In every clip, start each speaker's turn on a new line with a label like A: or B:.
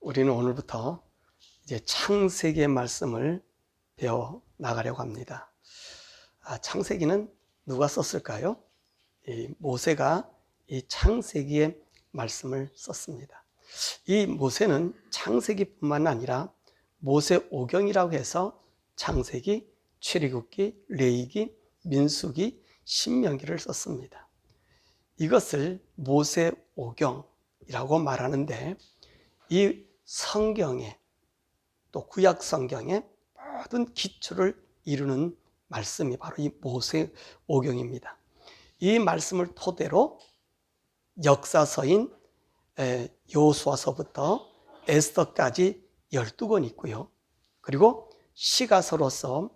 A: 우리는 오늘부터 이제 창세기의 말씀을 배워 나가려고 합니다. 창세기는 누가 썼을까요? 모세가 이 창세기의 말씀을 썼습니다. 이 모세는 창세기뿐만 아니라 모세오경이라고 해서 창세기, 출애굽기, 레위기, 민수기, 신명기를 썼습니다. 이것을 모세오경이라고 말하는데 이 성경에 또 구약 성경의 모든 기초를 이루는 말씀이 바로 이 모세오경입니다. 이 말씀을 토대로 역사서인 여호수아서부터 에스더까지 12권 있고요. 그리고 시가서로서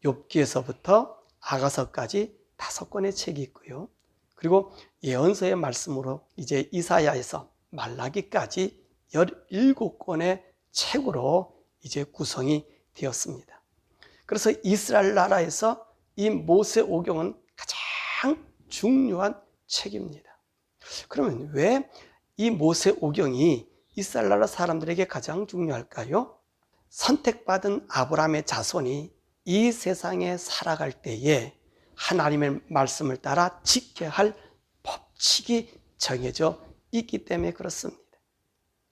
A: 욥기에서부터 아가서까지 5권의 책이 있고요. 그리고 예언서의 말씀으로 이제 이사야에서 말라기까지 17권의 책으로 이제 구성이 되었습니다. 그래서 이스라엘 나라에서 이 모세오경은 가장 중요한 책입니다. 그러면 왜 이 모세오경이 이스라엘 나라 사람들에게 가장 중요할까요? 선택받은 아브라함의 자손이 이 세상에 살아갈 때에 하나님의 말씀을 따라 지켜야 할 법칙이 정해져 있기 때문에 그렇습니다.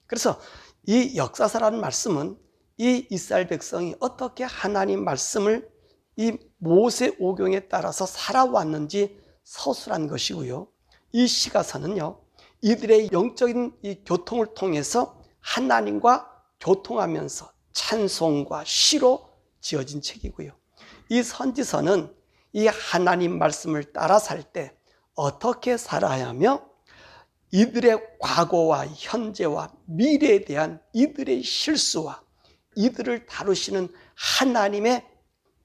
A: 그래서 이 역사서라는 말씀은 이 이스라엘 백성이 어떻게 하나님 말씀을 이 모세오경에 따라서 살아왔는지 서술한 것이고요. 이 시가서는요, 이들의 영적인 이 교통을 통해서 하나님과 교통하면서 찬송과 시로 지어진 책이고요. 이 선지서는 이 하나님 말씀을 따라 살 때 어떻게 살아야 하며 이들의 과거와 현재와 미래에 대한 이들의 실수와 이들을 다루시는 하나님의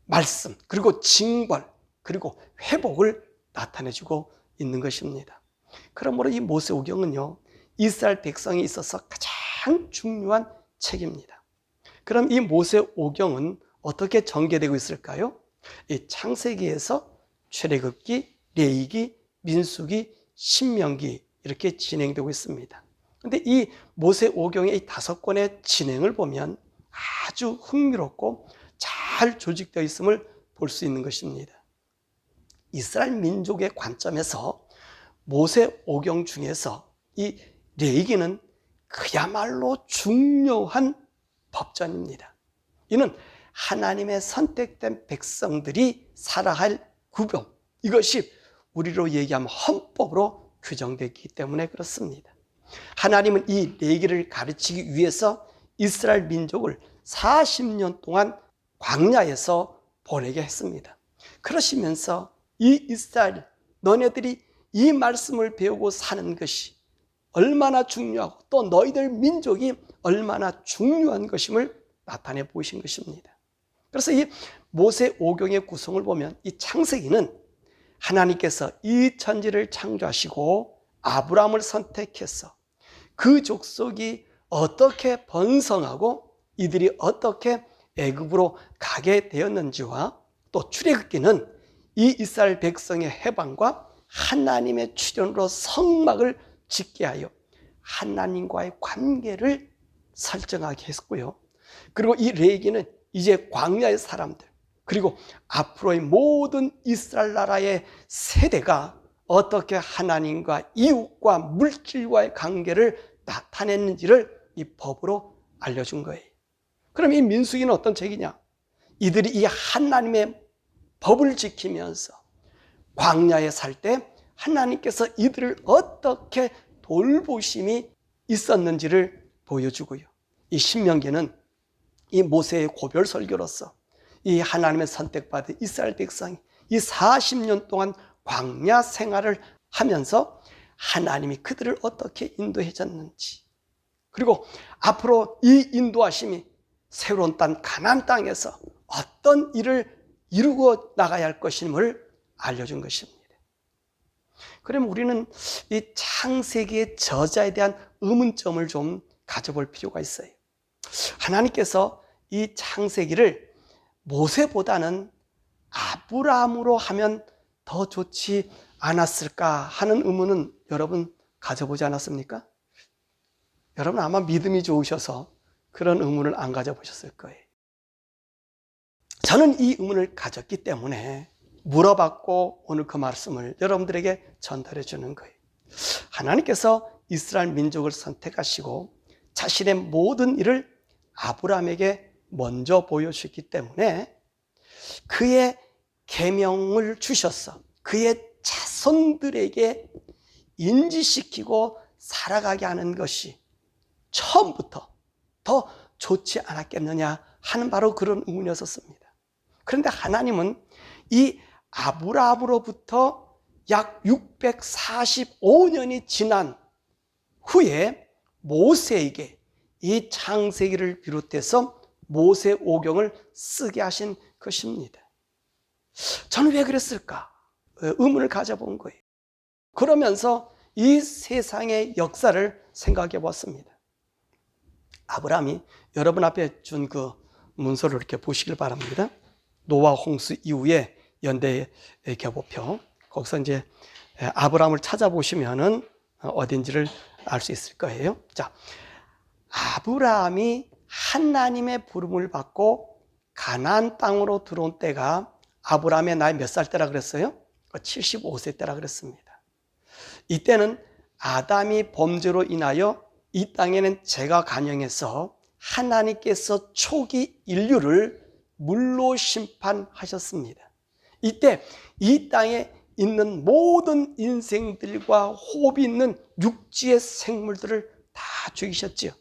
A: 말씀, 그리고 징벌, 그리고 회복을 나타내주고 있는 것입니다. 그러므로 이 모세오경은요, 이스라엘 백성에 있어서 가장 중요한 책입니다. 그럼 이 모세오경은 어떻게 전개되고 있을까요? 이 창세기에서 출애굽기, 레위기, 민수기, 신명기 이렇게 진행되고 있습니다. 그런데 이 모세오경의 이 5권의 진행을 보면 아주 흥미롭고 잘 조직되어 있음을 볼 수 있는 것입니다. 이스라엘 민족의 관점에서 모세오경 중에서 이 레위기는 그야말로 중요한 법전입니다. 이는 하나님의 선택된 백성들이 살아야 할 구분, 이것이 우리로 얘기하면 헌법으로 규정되기 때문에 그렇습니다. 하나님은 이 레위기를 가르치기 위해서 이스라엘 민족을 40년 동안 광야에서 보내게 했습니다. 그러시면서 이 이스라엘, 너네들이 이 말씀을 배우고 사는 것이 얼마나 중요하고 또 너희들 민족이 얼마나 중요한 것임을 나타내 보이신 것입니다. 그래서 이 모세오경의 구성을 보면 이 창세기는 하나님께서 이 천지를 창조하시고 아브라함을 선택해서 그 족속이 어떻게 번성하고 이들이 어떻게 애굽으로 가게 되었는지와 또 출애굽기는 이 이스라엘 백성의 해방과 하나님의 출현으로 성막을 짓게 하여 하나님과의 관계를 설정하게 했고요. 그리고 이 레위기는 이제 광야의 사람들, 그리고 앞으로의 모든 이스라엘 나라의 세대가 어떻게 하나님과 이웃과 물질과의 관계를 나타냈는지를 이 법으로 알려준 거예요. 그럼 이 민수기는 어떤 책이냐? 이들이 이 하나님의 법을 지키면서 광야에 살 때 하나님께서 이들을 어떻게 돌보심이 있었는지를 보여주고요. 이 신명기는 이 모세의 고별 설교로서 이 하나님의 선택받은 이스라엘 백성이 이 40년 동안 광야 생활을 하면서 하나님이 그들을 어떻게 인도해 줬는지, 그리고 앞으로 이 인도하심이 새로운 땅 가나안 땅에서 어떤 일을 이루고 나가야 할 것임을 알려준 것입니다. 그러면 우리는 이 창세기의 저자에 대한 의문점을 좀 가져볼 필요가 있어요. 하나님께서 이 창세기를 모세보다는 아브라함으로 하면 더 좋지 않았을까 하는 의문은 여러분 가져보지 않았습니까? 여러분 아마 믿음이 좋으셔서 그런 의문을 안 가져보셨을 거예요. 저는 이 의문을 가졌기 때문에 물어봤고 오늘 그 말씀을 여러분들에게 전달해 주는 거예요. 하나님께서 이스라엘 민족을 선택하시고 자신의 모든 일을 아브라함에게 먼저 보여주셨기 때문에 그의 계명을 주셔서 그의 자손들에게 인지시키고 살아가게 하는 것이 처음부터 더 좋지 않았겠느냐 하는 바로 그런 의문이었습니다. 그런데 하나님은 이 아브라함으로부터 약 645년이 지난 후에 모세에게 이 창세기를 비롯해서 모세오경을 쓰게 하신 것입니다. 저는 왜 그랬을까? 의문을 가져본 거예요. 그러면서 이 세상의 역사를 생각해 봤습니다. 아브라함이 여러분 앞에 준 그 문서를 이렇게 보시길 바랍니다. 노아 홍수 이후에 연대 교보표. 거기서 이제 아브라함을 찾아보시면은 어딘지를 알 수 있을 거예요. 자, 아브라함이 하나님의 부름을 받고 가나안 땅으로 들어온 때가 아브라함의 나이 몇 살 때라 그랬어요? 75세 때라 그랬습니다. 이때는 아담이 범죄로 인하여 이 땅에는 죄가 간영해서 하나님께서 초기 인류를 물로 심판하셨습니다. 이때 이 땅에 있는 모든 인생들과 호흡이 있는 육지의 생물들을 다 죽이셨지요.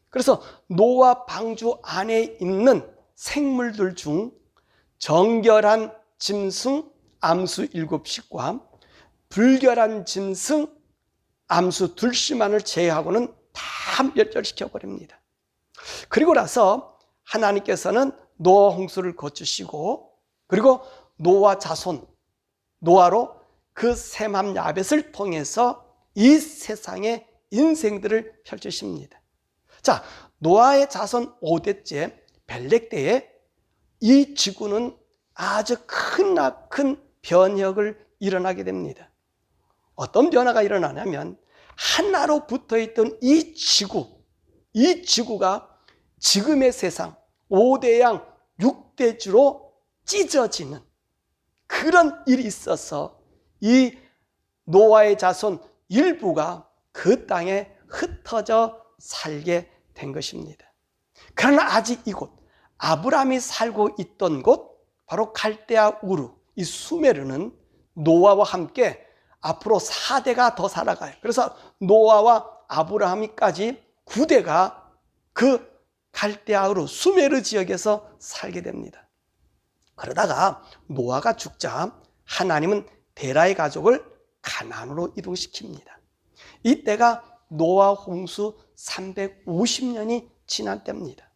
A: 그래서 노아 방주 안에 있는 생물들 중 정결한 짐승 암수 7씩과 불결한 짐승 암수 2씩만을 제외하고는 다 멸절시켜 버립니다. 그리고 나서 하나님께서는 노아 홍수를 거치시고 그리고 노아 자손 노아로 그 셈함 야벳을 통해서 이 세상의 인생들을 펼치십니다. 자, 노아의 자손 5대째 벨렉 때에 이 지구는 아주 크나큰 변혁을 일어나게 됩니다. 어떤 변화가 일어나냐면 하나로 붙어있던 이 지구가 지금의 세상 5대양 6대주로 찢어지는 그런 일이 있어서 이 노아의 자손 일부가 그 땅에 흩어져 살게 된 것입니다. 그러나 아직 이곳 아브라함이 살고 있던 곳 바로 갈대아 우르 이 수메르는 노아와 함께 앞으로 4대가 더 살아가요. 그래서 노아와 아브라함이까지 9대가 그 갈대아 우르 수메르 지역에서 살게 됩니다. 그러다가 노아가 죽자 하나님은 데라의 가족을 가나안으로 이동시킵니다. 이때가 노아 홍수 350년이 지난 때입니다.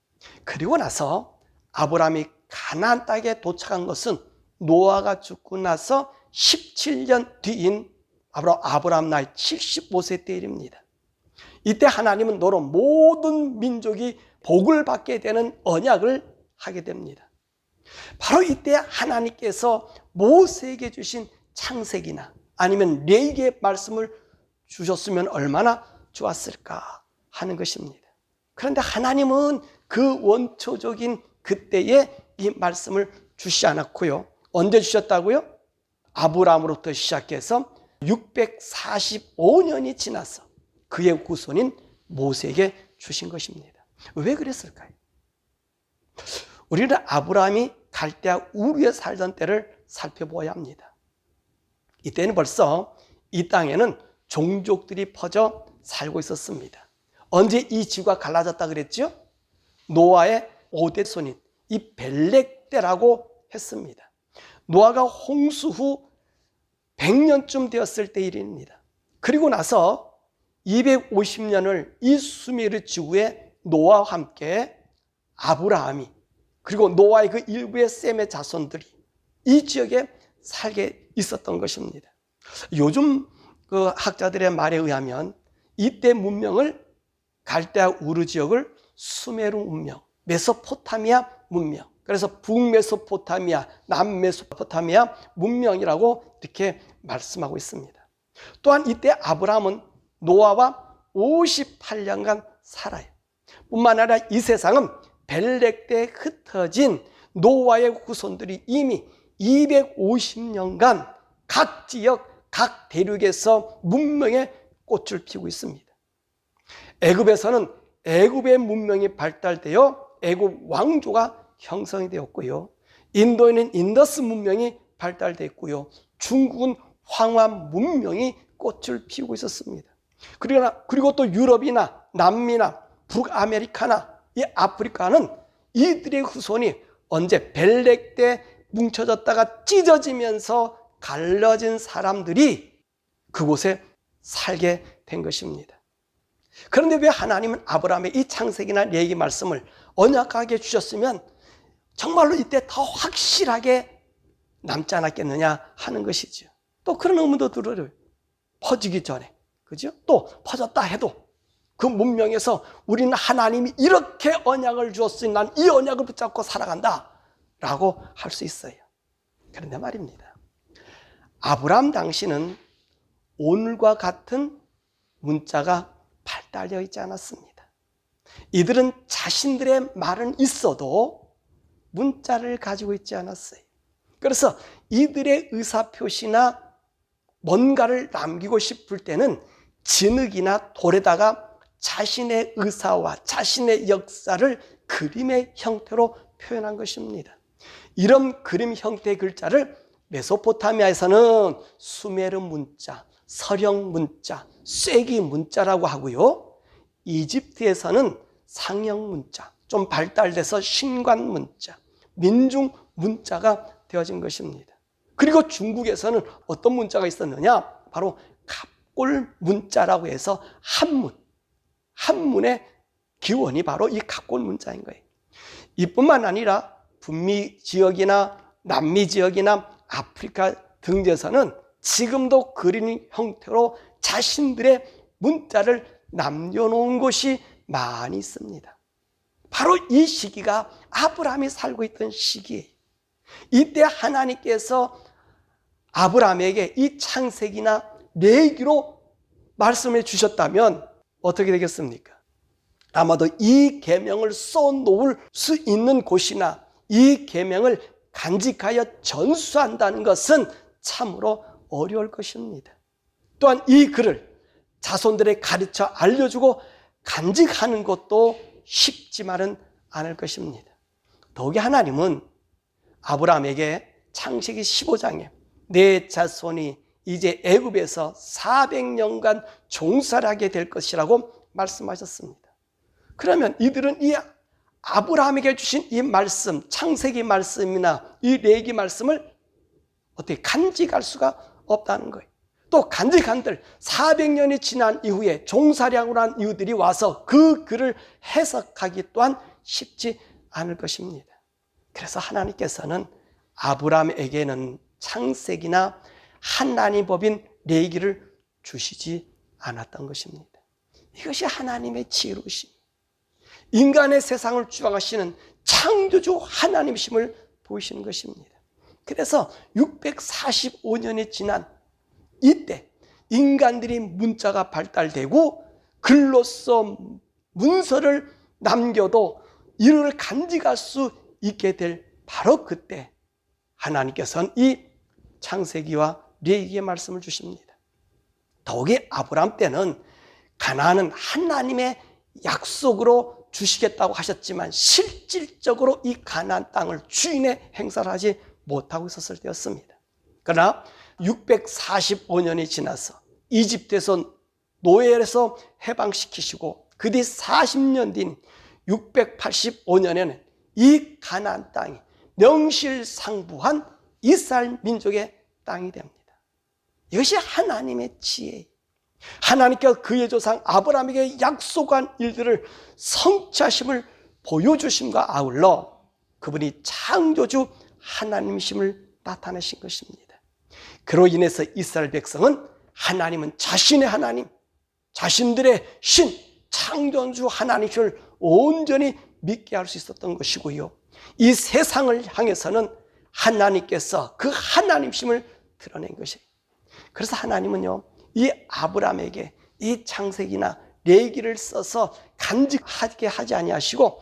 A: 그리고 나서 아브라함이 가나안 땅에 도착한 것은 노아가 죽고 나서 17년 뒤인 아브라함 나이 75세 때 일입니다. 이때 하나님은 너로 모든 민족이 복을 받게 되는 언약을 하게 됩니다. 바로 이때 하나님께서 모세에게 주신 창세기나 아니면 레위기의 말씀을 주셨으면 얼마나 좋았을까 하는 것입니다. 그런데 하나님은 그 원초적인 그때에 이 말씀을 주시지 않았고요. 언제 주셨다고요? 아브라함으로부터 시작해서 645년이 지나서 그의 후손인 모세에게 주신 것입니다. 왜 그랬을까요? 우리는 아브라함이 갈대아 우르에 살던 때를 살펴보아야 합니다. 이때는 벌써 이 땅에는 종족들이 퍼져 살고 있었습니다. 언제 이 지구가 갈라졌다 그랬죠? 노아의 5대 손인 이 벨렉 때라고 했습니다. 노아가 홍수 후 100년쯤 되었을 때 일입니다. 그리고 나서 250년을 이 수메르 지구에 노아와 함께 아브라함이 그리고 노아의 그 일부의 셈의 자손들이 이 지역에 살게 있었던 것입니다. 요즘 그 학자들의 말에 의하면 이때 문명을 갈대아 우르 지역을 수메르 문명, 메소포타미아 문명, 그래서 북메소포타미아, 남메소포타미아 문명이라고 이렇게 말씀하고 있습니다. 또한 이때 아브라함은 노아와 58년간 살아요. 뿐만 아니라 이 세상은 벨렉 때 흩어진 노아의 후손들이 이미 250년간 각 지역, 각 대륙에서 문명의 꽃을 피우고 있습니다. 애굽에서는 애굽의 문명이 발달되어 애굽 왕조가 형성이 되었고요. 인도에는 인더스 문명이 발달됐고요. 중국은 황화 문명이 꽃을 피우고 있었습니다. 그리고 또 유럽이나 남미나 북아메리카나 이 아프리카는 이들의 후손이 언제 벨렉 때 뭉쳐졌다가 찢어지면서 갈라진 사람들이 그곳에 살게 된 것입니다. 그런데 왜 하나님은 아브라함의 이 창세기나 레위기 말씀을 언약하게 주셨으면 정말로 이때 더 확실하게 남지 않았겠느냐 하는 것이죠. 또 그런 의문도 들어요. 퍼지기 전에. 그죠? 또 퍼졌다 해도 그 문명에서 우리는 하나님이 이렇게 언약을 주었으니 난 이 언약을 붙잡고 살아간다 라고 할 수 있어요. 그런데 말입니다. 아브라함 당시는 오늘과 같은 문자가 발달되어 있지 않았습니다. 이들은 자신들의 말은 있어도 문자를 가지고 있지 않았어요. 그래서 이들의 의사표시나 뭔가를 남기고 싶을 때는 진흙이나 돌에다가 자신의 의사와 자신의 역사를 그림의 형태로 표현한 것입니다. 이런 그림 형태의 글자를 메소포타미아에서는 수메르 문자, 서령 문자, 쐐기 문자라고 하고요. 이집트에서는 상형 문자, 좀 발달돼서 신관 문자, 민중 문자가 되어진 것입니다. 그리고 중국에서는 어떤 문자가 있었느냐? 바로 갑골 문자라고 해서 한문의 기원이 바로 이 갑골 문자인 거예요. 이뿐만 아니라 북미 지역이나 남미 지역이나 아프리카 등지에서는 지금도 그리는 형태로 자신들의 문자를 남겨놓은 곳이 많이 있습니다. 바로 이 시기가 아브라함이 살고 있던 시기예요. 이때 하나님께서 아브라함에게 이 창세기나 레위기로 말씀해 주셨다면 어떻게 되겠습니까? 아마도 이 계명을 써놓을 수 있는 곳이나 이 계명을 간직하여 전수한다는 것은 참으로 어려울 것입니다. 또한 이 글을 자손들에게 가르쳐 알려주고 간직하는 것도 쉽지만은 않을 것입니다. 더욱이 하나님은 아브라함에게 창세기 15장에 내 자손이 이제 애굽에서 400년간 종살이 하게 될 것이라고 말씀하셨습니다. 그러면 이들은 이 아브라함에게 주신 이 말씀, 창세기 말씀이나 이 레위기 말씀을 어떻게 간직할 수가 없다는 거예요. 또 간직한들 400년이 지난 이후에 종살이하고 난 이후들이 와서 그 글을 해석하기 또한 쉽지 않을 것입니다. 그래서 하나님께서는 아브라함에게는 창세기나 하나님 법인 레위기를 주시지 않았던 것입니다. 이것이 하나님의 지혜로우심, 인간의 세상을 주관하시는 창조주 하나님이심을 보이시는 것입니다. 그래서 645년이 지난 이때 인간들이 문자가 발달되고 글로써 문서를 남겨도 이를 간직할 수 있게 될 바로 그때 하나님께서는 이 창세기와 레위기의 말씀을 주십니다. 더욱이 아브라함 때는 가나안은 하나님의 약속으로 주시겠다고 하셨지만 실질적으로 이 가나안 땅을 주인의 행사를 하지 못하고 있었을 때였습니다. 그러나 645년이 지나서 이집트에서 노예에서 해방시키시고 그 뒤 40년 뒤인 685년에는 이 가나안 땅이 명실상부한 이스라엘 민족의 땅이 됩니다. 이것이 하나님의 지혜예요. 하나님께서 그의 조상 아브라함에게 약속한 일들을 성취하심을 보여주심과 아울러 그분이 창조주 하나님이심을 나타내신 것입니다. 그로 인해서 이스라엘 백성은 하나님은 자신의 하나님, 자신들의 신, 창조주 하나님을 온전히 믿게 할 수 있었던 것이고요. 이 세상을 향해서는 하나님께서 그 하나님심을 드러낸 것이에요. 그래서 하나님은요, 이 아브라함에게 이 창세기나 레위기를 써서 간직하게 하지 아니하시고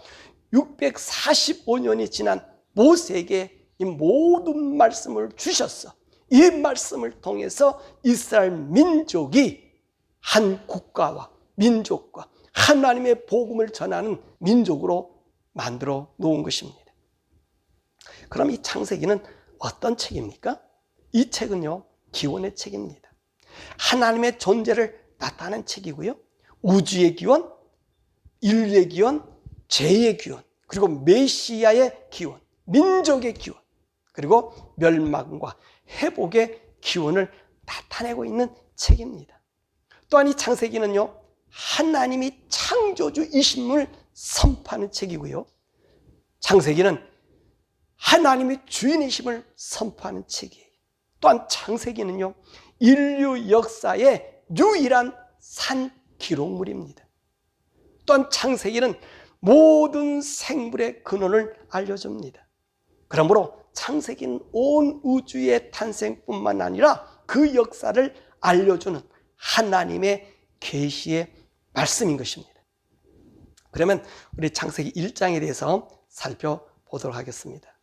A: 645년이 지난 모세에게 이 모든 말씀을 주셨어. 이 말씀을 통해서 이스라엘 민족이 한 국가와 민족과 하나님의 복음을 전하는 민족으로 만들어 놓은 것입니다. 그럼 이 창세기는 어떤 책입니까? 이 책은요, 기원의 책입니다. 하나님의 존재를 나타낸 책이고요, 우주의 기원, 인류의 기원, 죄의 기원, 그리고 메시아의 기원, 민족의 기원, 그리고 멸망과 회복의 기원을 나타내고 있는 책입니다. 또한 이 창세기는요, 하나님이 창조주이심을 선포하는 책이고요, 창세기는 하나님이 주인이심을 선포하는 책이에요. 또한 창세기는요, 인류 역사의 유일한 산 기록물입니다. 또한 창세기는 모든 생물의 근원을 알려줍니다. 그러므로 창세기는 온 우주의 탄생뿐만 아니라 그 역사를 알려주는 하나님의 계시의 말씀인 것입니다. 그러면 우리 창세기 1장에 대해서 살펴보도록 하겠습니다.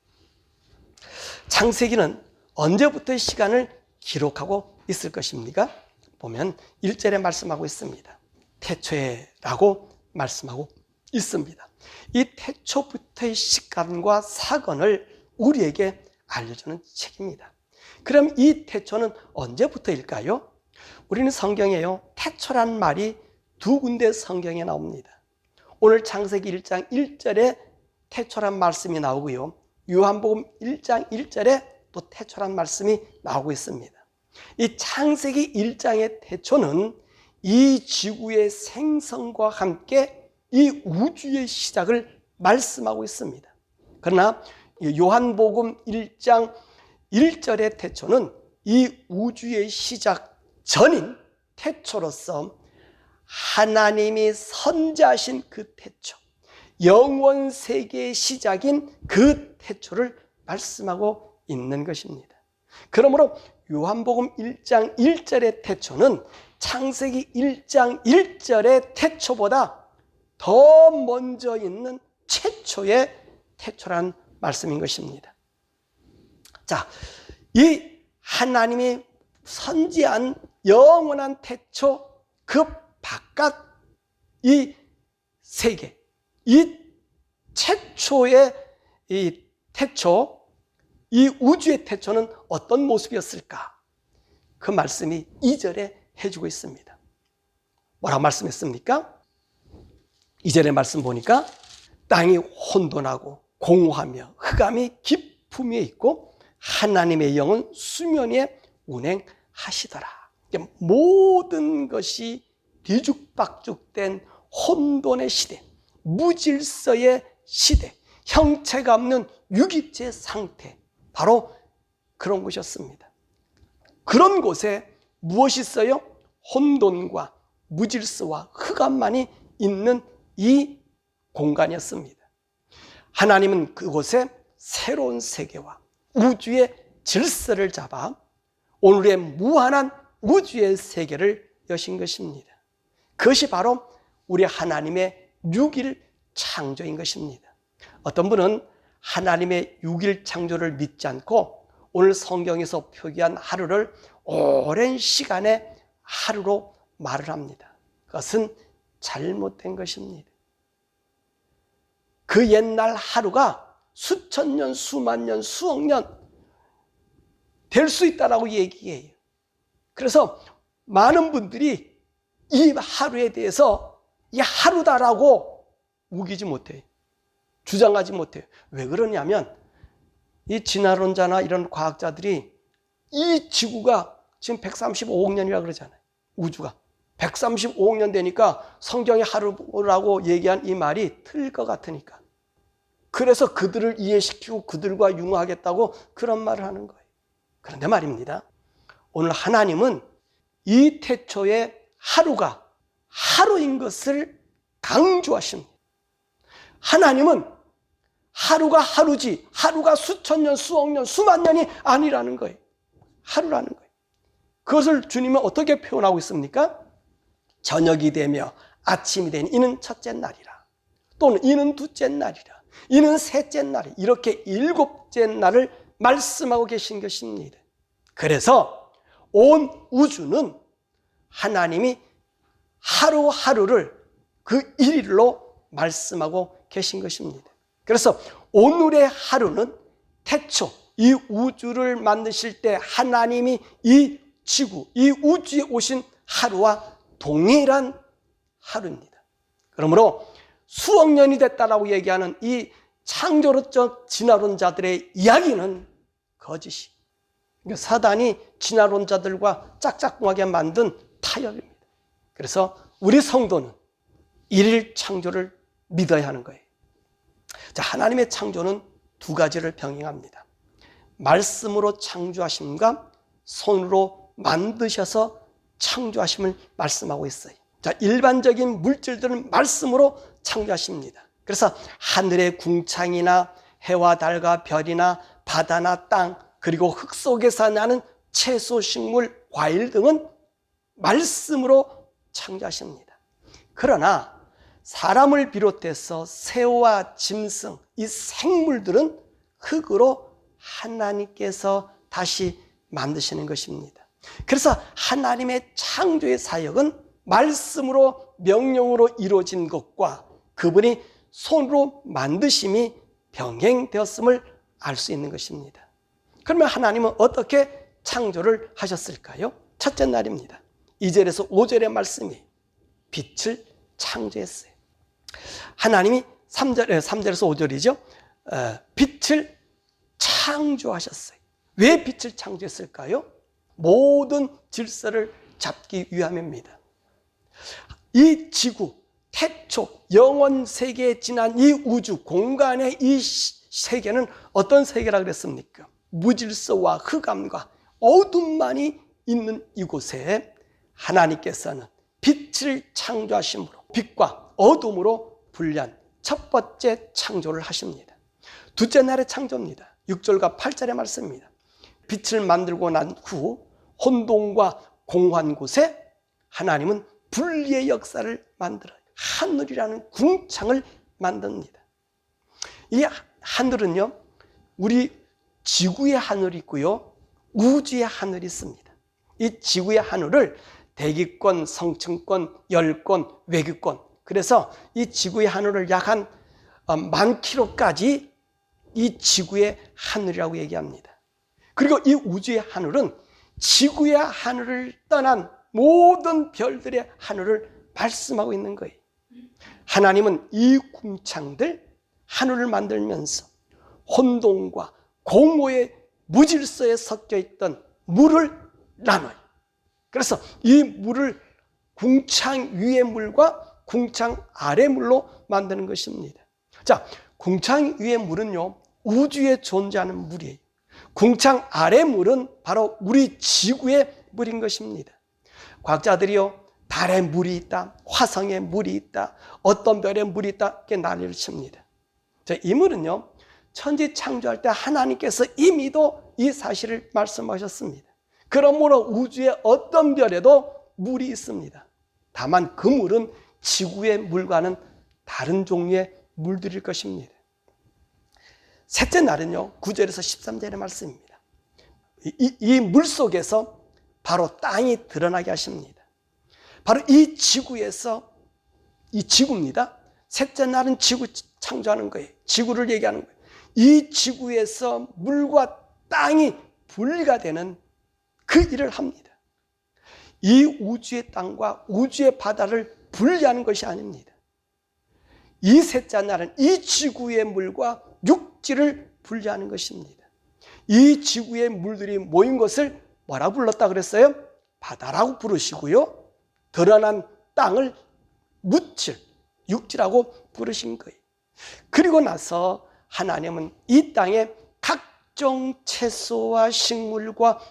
A: 창세기는 언제부터 시간을 기록하고 있을 것입니까? 보면 1절에 말씀하고 있습니다. 태초에라고 말씀하고 있습니다. 이 태초부터의 시간과 사건을 우리에게 알려주는 책입니다. 그럼 이 태초는 언제부터일까요? 우리는 성경에요, 태초란 말이 두 군데 성경에 나옵니다. 오늘 창세기 1장 1절에 태초란 말씀이 나오고요, 요한복음 1장 1절에 또 태초란 말씀이 나오고 있습니다. 이 창세기 1장의 태초는 이 지구의 생성과 함께 이 우주의 시작을 말씀하고 있습니다. 그러나 요한복음 1장 1절의 태초는 이 우주의 시작 전인 태초로서 하나님이 선지하신 그 태초, 영원 세계의 시작인 그 태초를 말씀하고 있는 것입니다. 그러므로 요한복음 1장 1절의 태초는 창세기 1장 1절의 태초보다 더 먼저 있는 최초의 태초란 말씀인 것입니다. 자, 이 하나님이 선지한 영원한 태초, 그 바깥 이 세계, 이 최초의 이 태초, 이 우주의 태초는 어떤 모습이었을까? 그 말씀이 2절에 해주고 있습니다. 뭐라고 말씀했습니까? 2절의 말씀 보니까 땅이 혼돈하고 공허하며 흑암이 깊음에 있고 하나님의 영은 수면 위에 운행하시더라. 모든 것이 뒤죽박죽된 혼돈의 시대, 무질서의 시대, 형체가 없는 유기체 상태, 바로 그런 것이었습니다. 그런 곳에 무엇이 있어요? 혼돈과 무질서와 흑암만이 있는 이 공간이었습니다. 하나님은 그곳에 새로운 세계와 우주의 질서를 잡아 오늘의 무한한 우주의 세계를 여신 것입니다. 그것이 바로 우리 하나님의 6일 창조인 것입니다. 어떤 분은 하나님의 6일 창조를 믿지 않고 오늘 성경에서 표기한 하루를 오랜 시간의 하루로 말을 합니다. 그것은 잘못된 것입니다. 그 옛날 하루가 수천 년, 수만 년, 수억 년 될 수 있다라고 얘기해요. 그래서 많은 분들이 이 하루에 대해서 이 하루다라고 우기지 못해요. 주장하지 못해요. 왜 그러냐면 이 진화론자나 이런 과학자들이 이 지구가 지금 135억 년이라고 그러잖아요. 우주가 135억 년 되니까 성경의 하루라고 얘기한 이 말이 틀릴 것 같으니까, 그래서 그들을 이해시키고 그들과 융화하겠다고 그런 말을 하는 거예요. 그런데 말입니다, 오늘 하나님은 이 태초의 하루가 하루인 것을 강조하십니다. 하나님은 하루가 하루지, 하루가 수천 년, 수억 년, 수만 년이 아니라는 거예요. 하루라는 거예요. 그것을 주님은 어떻게 표현하고 있습니까? 저녁이 되며 아침이 되니 이는 첫째 날이라, 또는 이는 둘째 날이라, 이는 셋째 날이라, 이렇게 일곱째 날을 말씀하고 계신 것입니다. 그래서 온 우주는 하나님이 하루하루를 그 일일로 말씀하고 계신 것입니다. 그래서 오늘의 하루는 태초 이 우주를 만드실 때 하나님이 이 지구, 이 우주에 오신 하루와 동일한 하루입니다. 그러므로 수억 년이 됐다라고 얘기하는 이 창조론적 진화론자들의 이야기는 거짓이, 그러니까 사단이 진화론자들과 짝짝꿍하게 만든 타협입니다. 그래서 우리 성도는 일일 창조를 믿어야 하는 거예요. 자, 하나님의 창조는 두 가지를 병행합니다. 말씀으로 창조하심과 손으로 만드셔서 창조하심을 말씀하고 있어요. 자, 일반적인 물질들은 말씀으로 창조하십니다. 그래서 하늘의 궁창이나 해와 달과 별이나 바다나 땅, 그리고 흙 속에서 나는 채소, 식물, 과일 등은 말씀으로 창조하십니다. 그러나 사람을 비롯해서 새와 짐승, 이 생물들은 흙으로 하나님께서 다시 만드시는 것입니다. 그래서 하나님의 창조의 사역은 말씀으로 명령으로 이루어진 것과 그분이 손으로 만드심이 병행되었음을 알 수 있는 것입니다. 그러면 하나님은 어떻게 창조를 하셨을까요? 첫째 날입니다. 2절에서 5절의 말씀이 빛을 창조했어요. 하나님이 3절에서 5절이죠. 빛을 창조하셨어요. 왜 빛을 창조했을까요? 모든 질서를 잡기 위함입니다. 이 지구, 태초, 영원 세계에 지난 이 우주, 공간의 이 세계는 어떤 세계라 그랬습니까? 무질서와 흑암과 어둠만이 있는 이곳에 하나님께서는 빛을 창조하심으로 빛과 어둠으로 분리한 첫 번째 창조를 하십니다. 둘째 날의 창조입니다. 6절과 8절의 말씀입니다. 빛을 만들고 난 후 혼돈과 공허한 곳에 하나님은 분리의 역사를 만들어요. 하늘이라는 궁창을 만듭니다. 이 하늘은요, 우리 지구의 하늘이 있고요, 우주의 하늘이 있습니다. 이 지구의 하늘을 대기권, 성층권, 열권, 외기권, 그래서 이 지구의 하늘을 약 한 10,000km까지 이 지구의 하늘이라고 얘기합니다. 그리고 이 우주의 하늘은 지구의 하늘을 떠난 모든 별들의 하늘을 말씀하고 있는 거예요. 하나님은 이 궁창들, 하늘을 만들면서 혼돈과 공허의 무질서에 섞여 있던 물을 나눠요. 그래서 이 물을 궁창 위의 물과 궁창 아래 물로 만드는 것입니다. 자, 궁창 위의 물은요, 우주에 존재하는 물이에요. 궁창 아래 물은 바로 우리 지구의 물인 것입니다. 과학자들이요, 달에 물이 있다, 화성에 물이 있다, 어떤 별에 물이 있다, 이렇게 난리를 칩니다. 자, 이 물은요, 천지 창조할 때 하나님께서 이미도 이 사실을 말씀하셨습니다. 그러므로 우주의 어떤 별에도 물이 있습니다. 다만 그 물은 지구의 물과는 다른 종류의 물들일 것입니다. 셋째 날은요, 9절에서 13절의 말씀입니다. 이 물 속에서 바로 땅이 드러나게 하십니다. 바로 이 지구에서, 이 지구입니다. 셋째 날은 지구 창조하는 거예요. 지구를 얘기하는 거예요. 이 지구에서 물과 땅이 분리가 되는 그 일을 합니다. 이 우주의 땅과 우주의 바다를 분리하는 것이 아닙니다. 이 셋째 날은 이 지구의 물과 육지를 분리하는 것입니다. 이 지구의 물들이 모인 것을 뭐라 불렀다 그랬어요? 바다라고 부르시고요, 드러난 땅을 묻힐 육지라고 부르신 거예요. 그리고 나서 하나님은 이 땅에 각종 채소와 식물과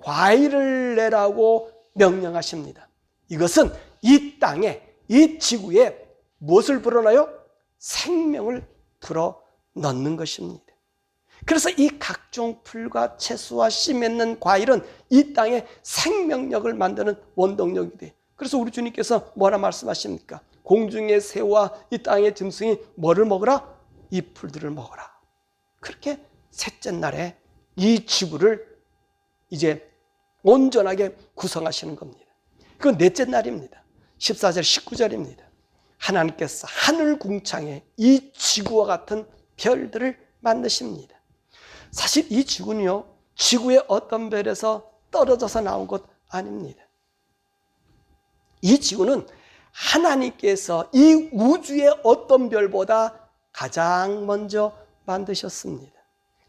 A: 과일을 내라고 명령하십니다. 이것은 이 땅에, 이 지구에 무엇을 불어넣어요? 생명을 불어넣는 것입니다. 그래서 이 각종 풀과 채소와 씨 맺는 과일은 이 땅에 생명력을 만드는 원동력이 돼요. 그래서 우리 주님께서 뭐라 말씀하십니까? 공중의 새와 이 땅의 짐승이 뭐를 먹으라? 이 풀들을 먹어라. 그렇게 셋째 날에 이 지구를 이제 온전하게 구성하시는 겁니다. 그건 넷째 날입니다. 14절 19절입니다. 하나님께서 하늘 궁창에 이 지구와 같은 별들을 만드십니다. 사실 이 지구는요, 지구의 어떤 별에서 떨어져서 나온 것 아닙니다. 이 지구는 하나님께서 이 우주의 어떤 별보다 가장 먼저 만드셨습니다.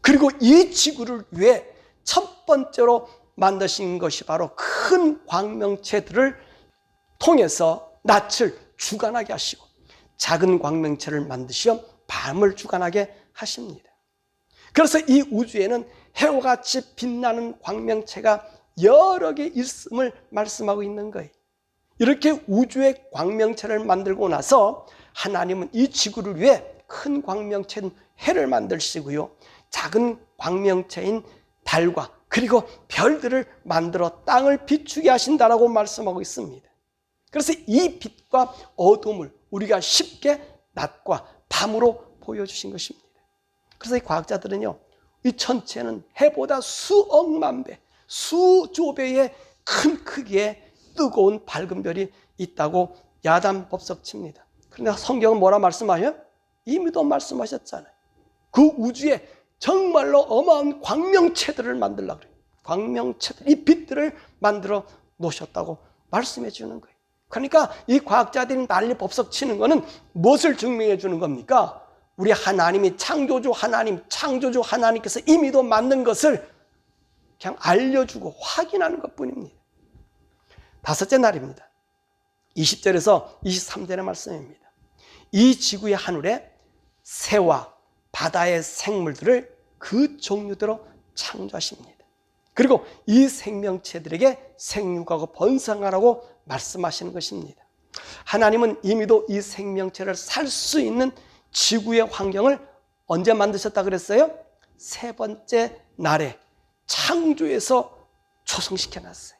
A: 그리고 이 지구를 위해 첫 번째로 만드신 것이 바로 큰 광명체들을 통해서 낯을 주관하게 하시고 작은 광명체를 만드시어 밤을 주관하게 하십니다. 그래서 이 우주에는 해와 같이 빛나는 광명체가 여러 개 있음을 말씀하고 있는 거예요. 이렇게 우주의 광명체를 만들고 나서 하나님은 이 지구를 위해 큰 광명체인 해를 만드시고요, 작은 광명체인 달과 그리고 별들을 만들어 땅을 비추게 하신다라고 말씀하고 있습니다. 그래서 이 빛과 어둠을 우리가 쉽게 낮과 밤으로 보여주신 것입니다. 그래서 이 과학자들은요, 이 천체는 해보다 수억만 배, 수조 배의 큰 크기의 뜨거운 밝은 별이 있다고 야단법석칩니다. 그런데 성경은 뭐라 말씀하셔요? 이미도 말씀하셨잖아요. 그 우주에 정말로 어마어마한 광명체들을 만들려고 그래요. 광명체들, 이 빛들을 만들어 놓으셨다고 말씀해 주는 거예요. 그러니까 이 과학자들이 난리 법석 치는 거는 무엇을 증명해 주는 겁니까? 우리 하나님이 창조주 하나님께서 이미도 만든 것을 그냥 알려주고 확인하는 것뿐입니다. 다섯째 날입니다. 20절에서 23절의 말씀입니다. 이 지구의 하늘에 새와 바다의 생물들을 그 종류대로 창조하십니다. 그리고 이 생명체들에게 생육하고 번성하라고 말씀하시는 것입니다. 하나님은 이미도 이 생명체를 살 수 있는 지구의 환경을 언제 만드셨다 그랬어요? 세 번째 날에 창조해서 조성시켜놨어요.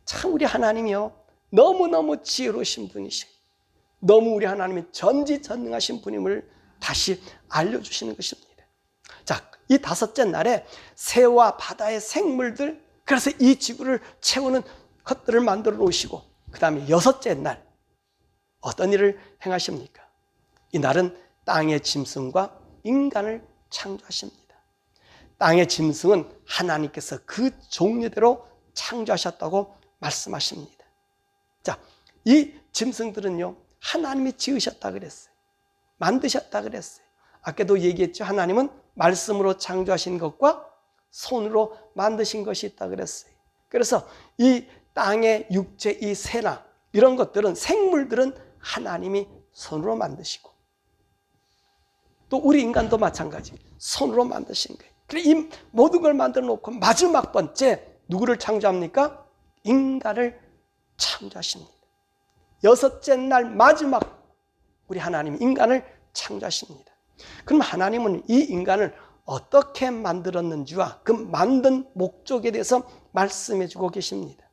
A: 참 우리 하나님이요, 너무너무 지혜로우신 분이시고 너무 우리 하나님이 전지전능하신 분임을 다시 알려주시는 것입니다. 자, 이 다섯째 날에 새와 바다의 생물들, 그래서 이 지구를 채우는 것들을 만들어 놓으시고, 그 다음에 여섯째 날 어떤 일을 행하십니까? 이 날은 땅의 짐승과 인간을 창조하십니다. 땅의 짐승은 하나님께서 그 종류대로 창조하셨다고 말씀하십니다. 자, 이 짐승들은요, 하나님이 지으셨다 그랬어요. 만드셨다 그랬어요. 아까도 얘기했죠. 하나님은 말씀으로 창조하신 것과 손으로 만드신 것이 있다 그랬어요. 그래서 이 땅의 육체, 이 새나 이런 것들은, 생물들은 하나님이 손으로 만드시고, 또 우리 인간도 마찬가지 손으로 만드신 거예요. 그래, 이 모든 걸 만들어 놓고 마지막 번째 누구를 창조합니까? 인간을 창조하십니다. 여섯째 날 마지막 우리 하나님 인간을 창조하십니다. 그럼 하나님은 이 인간을 어떻게 만들었는지와 그 만든 목적에 대해서 말씀해 주고 계십니다.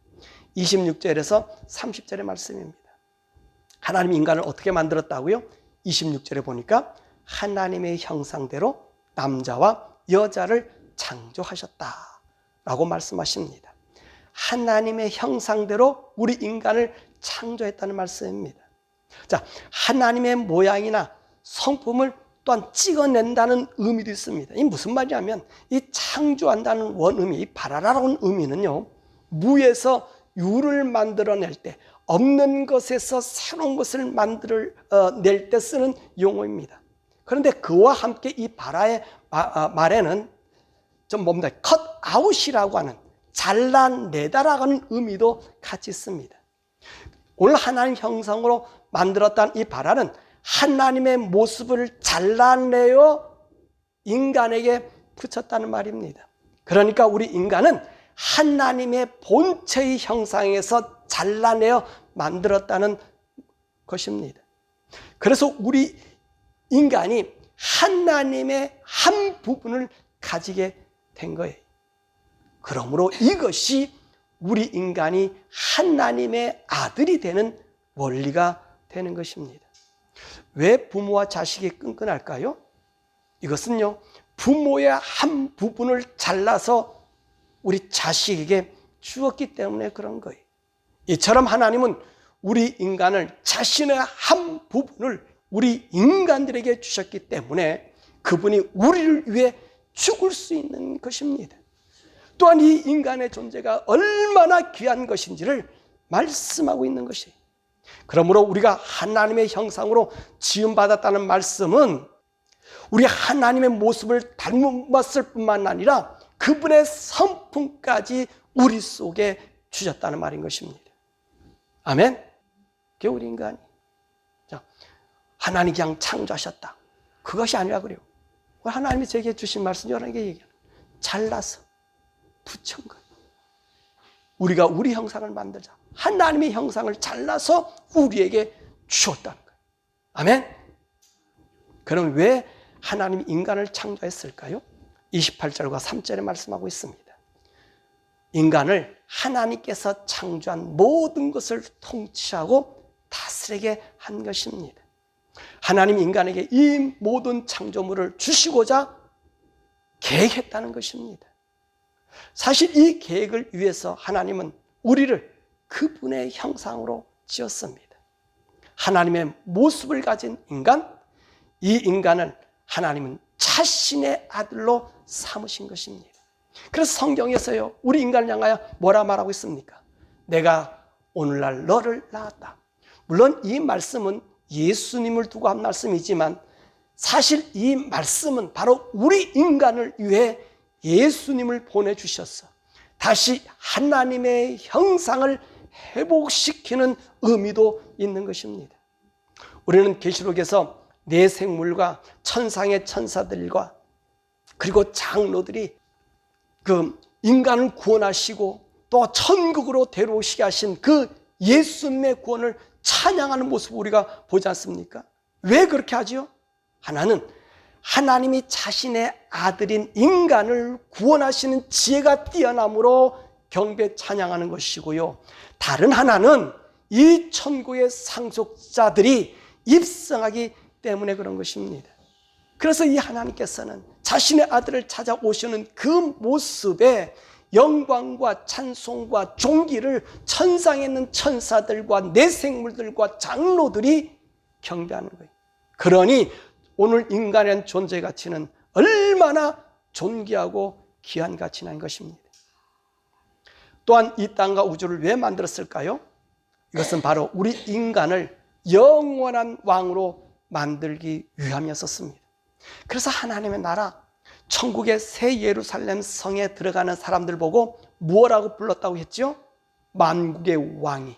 A: 26절에서 30절의 말씀입니다. 하나님이 인간을 어떻게 만들었다고요? 26절에 보니까 하나님의 형상대로 남자와 여자를 창조하셨다라고 말씀하십니다. 하나님의 형상대로 우리 인간을 창조했다는 말씀입니다. 자, 하나님의 모양이나 성품을 또한 찍어낸다는 의미도 있습니다. 이 무슨 말이냐면, 이 창조한다는 원의미, 이 바라라라는 의미는요, 무에서 유를 만들어낼 때, 없는 것에서 새로운 것을 만들어낼 때 쓰는 용어입니다. 그런데 그와 함께 이 바라의 말에는 좀 뭡니까? 컷아웃이라고 하는, 잘라내다라고 하는 의미도 같이 있습니다. 오늘 하나님 형상으로 만들었다는 이 바라는 하나님의 모습을 잘라내어 인간에게 붙였다는 말입니다. 그러니까 우리 인간은 하나님의 본체의 형상에서 잘라내어 만들었다는 것입니다. 그래서 우리 인간이 하나님의 한 부분을 가지게 된 거예요. 그러므로 이것이 우리 인간이 하나님의 아들이 되는 원리가 되는 것입니다. 왜 부모와 자식이 끈끈할까요? 이것은요, 부모의 한 부분을 잘라서 우리 자식에게 주었기 때문에 그런 거예요. 이처럼 하나님은 우리 인간을 자신의 한 부분을 우리 인간들에게 주셨기 때문에 그분이 우리를 위해 죽을 수 있는 것입니다. 또한 이 인간의 존재가 얼마나 귀한 것인지를 말씀하고 있는 것이에요. 그러므로 우리가 하나님의 형상으로 지음받았다는 말씀은 우리 하나님의 모습을 닮았을 뿐만 아니라 그분의 성품까지 우리 속에 주셨다는 말인 것입니다. 아멘? 그게 우리 인간이. 자, 하나님이 그냥 창조하셨다. 그것이 아니라 그래요. 하나님이 제게 주신 말씀 여러 개 얘기해요. 잘라서 붙인 거예요. 우리가 우리 형상을 만들자. 하나님의 형상을 잘라서 우리에게 주었다는 거예요. 아멘? 그럼 왜 하나님이 인간을 창조했을까요? 28절과 3절에 말씀하고 있습니다. 인간을 하나님께서 창조한 모든 것을 통치하고 다스리게 한 것입니다. 하나님 인간에게 이 모든 창조물을 주시고자 계획했다는 것입니다. 사실 이 계획을 위해서 하나님은 우리를 그분의 형상으로 지었습니다. 하나님의 모습을 가진 인간, 이 인간을 하나님은 자신의 아들로 삼으신 것입니다. 그래서 성경에서요, 우리 인간을 향하여 뭐라 말하고 있습니까? 내가 오늘날 너를 낳았다. 물론 이 말씀은 예수님을 두고 한 말씀이지만 사실 이 말씀은 바로 우리 인간을 위해 예수님을 보내주셨어. 다시 하나님의 형상을 회복시키는 의미도 있는 것입니다. 우리는 계시록에서 내 생물과 천상의 천사들과 그리고 장로들이 그 인간을 구원하시고 또 천국으로 데려오시게 하신 그 예수님의 구원을 찬양하는 모습을 우리가 보지 않습니까? 왜 그렇게 하죠? 하나는 하나님이 자신의 아들인 인간을 구원하시는 지혜가 뛰어남으로 경배 찬양하는 것이고요. 다른 하나는 이 천국의 상속자들이 입성하기 때문에 그런 것입니다. 그래서 이 하나님께서는 자신의 아들을 찾아오시는 그 모습에 영광과 찬송과 존귀를 천상에 있는 천사들과 내생물들과 장로들이 경배하는 거예요. 그러니 오늘 인간의 존재 가치는 얼마나 존귀하고 귀한 가치인 것입니다. 또한 이 땅과 우주를 왜 만들었을까요? 이것은 바로 우리 인간을 영원한 왕으로 만들기 위함이었습니다. 그래서 하나님의 나라, 천국의 새 예루살렘 성에 들어가는 사람들 보고 무엇라고 불렀다고 했죠? 만국의 왕이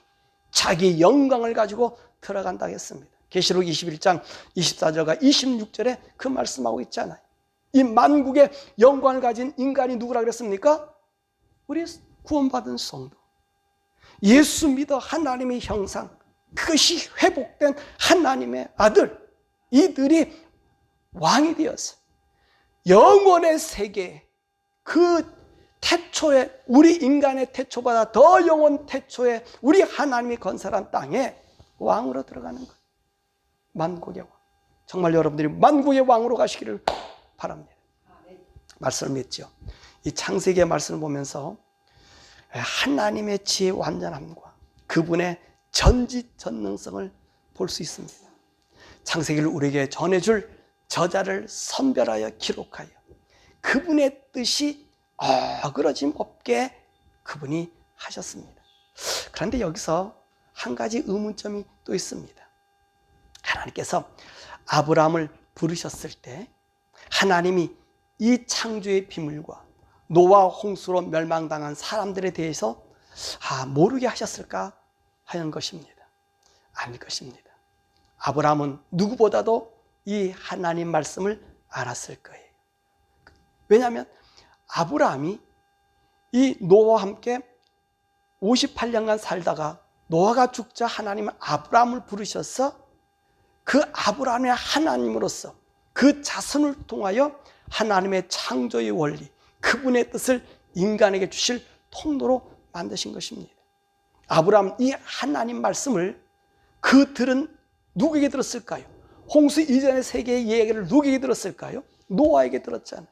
A: 자기 영광을 가지고 들어간다고 했습니다. 계시록 21장 24절과 26절에 그 말씀하고 있잖아요. 이 만국의 영광을 가진 인간이 누구라 그랬습니까? 우리 구원받은 성도, 예수 믿어 하나님의 형상, 그것이 회복된 하나님의 아들, 이들이 왕이 되었어요. 영원의 세계, 그 태초에, 우리 인간의 태초보다 더 영원 태초에 우리 하나님이 건설한 땅에 왕으로 들어가는 거예요. 만국의 왕. 정말 여러분들이 만국의 왕으로 가시기를 바랍니다. 말씀을 믿죠. 이 창세기의 말씀을 보면서 하나님의 지혜의 완전함과 그분의 전지전능성을 볼 수 있습니다. 창세기를 우리에게 전해줄 저자를 선별하여 기록하여 그분의 뜻이 어그러짐 없게 그분이 하셨습니다. 그런데 여기서 한 가지 의문점이 또 있습니다. 하나님께서 아브라함을 부르셨을 때 하나님이 이 창조의 비밀과 노아 홍수로 멸망당한 사람들에 대해서 모르게 하셨을까 하는 것입니다. 아닐 것입니다. 아브라함은 누구보다도 이 하나님 말씀을 알았을 거예요. 왜냐하면 아브라함이 이 노아와 함께 58년간 살다가 노아가 죽자 하나님은 아브라함을 부르셔서 그 아브라함의 하나님으로서 그 자손을 통하여 하나님의 창조의 원리, 그분의 뜻을 인간에게 주실 통로로 만드신 것입니다. 아브라함 이 하나님 말씀을 그들은 누구에게 들었을까요? 홍수 이전의 세계의 이야기를 누구에게 들었을까요? 노아에게 들었잖아요.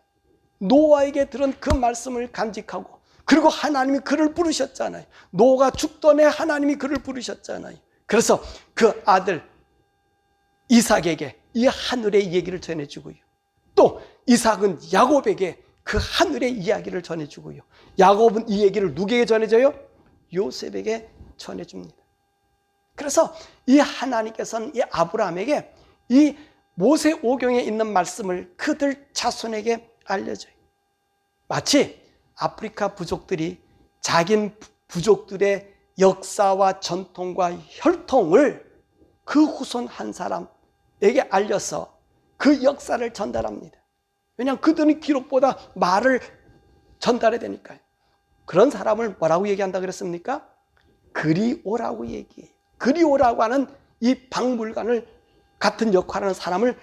A: 노아에게 들은 그 말씀을 간직하고, 그리고 하나님이 그를 부르셨잖아요. 노아가 죽던 해 하나님이 그를 부르셨잖아요. 그래서 그 아들 이삭에게 이 하늘의 얘기를 전해주고요. 또 이삭은 야곱에게 그 하늘의 이야기를 전해주고요. 야곱은 이 얘기를 누구에게 전해줘요? 요셉에게 전해줍니다. 그래서 이 하나님께서는 이 아브라함에게 이 모세오경에 있는 말씀을 그들 자손에게 알려줘요. 마치 아프리카 부족들이 자기 부족들의 역사와 전통과 혈통을 그 후손 한 사람에게 알려서 그 역사를 전달합니다. 왜냐하면 그들은 기록보다 말을 전달해야 되니까요. 그런 사람을 뭐라고 얘기한다 그랬습니까? 그리오라고 얘기해요. 그리오라고 하는 이 박물관을 같은 역할을 하는 사람을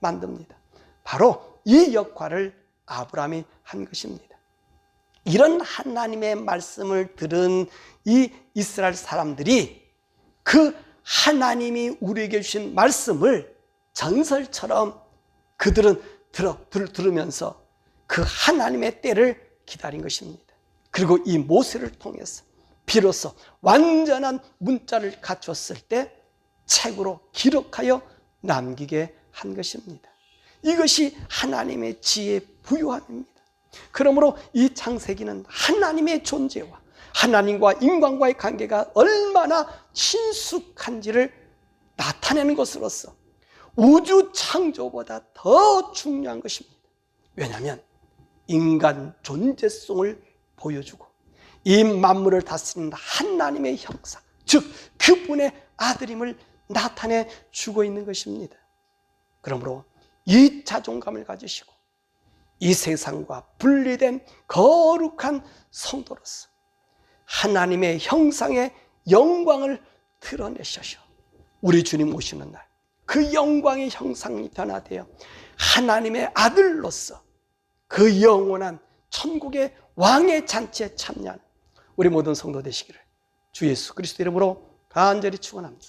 A: 만듭니다. 바로 이 역할을 아브라함이 한 것입니다. 이런 하나님의 말씀을 들은 이 이스라엘 사람들이 그 하나님이 우리에게 주신 말씀을 전설처럼 그들은 들으면서 그 하나님의 때를 기다린 것입니다. 그리고 이 모세를 통해서 비로소 완전한 문자를 갖췄을 때 책으로 기록하여 남기게 한 것입니다. 이것이 하나님의 지혜 부요함입니다. 그러므로 이 창세기는 하나님의 존재와 하나님과 인간과의 관계가 얼마나 친숙한지를 나타내는 것으로서 우주 창조보다 더 중요한 것입니다. 왜냐하면 인간 존재성을 보여주고 이 만물을 다스리는 하나님의 형상, 즉 그분의 아들임을 나타내 주고 있는 것입니다. 그러므로 이 자존감을 가지시고 이 세상과 분리된 거룩한 성도로서 하나님의 형상의 영광을 드러내셔서 우리 주님 오시는 날 그 영광의 형상이 변화되어 하나님의 아들로서 그 영원한 천국의 왕의 잔치에 참여하는 우리 모든 성도 되시기를 주 예수 그리스도 이름으로 간절히 축원합니다.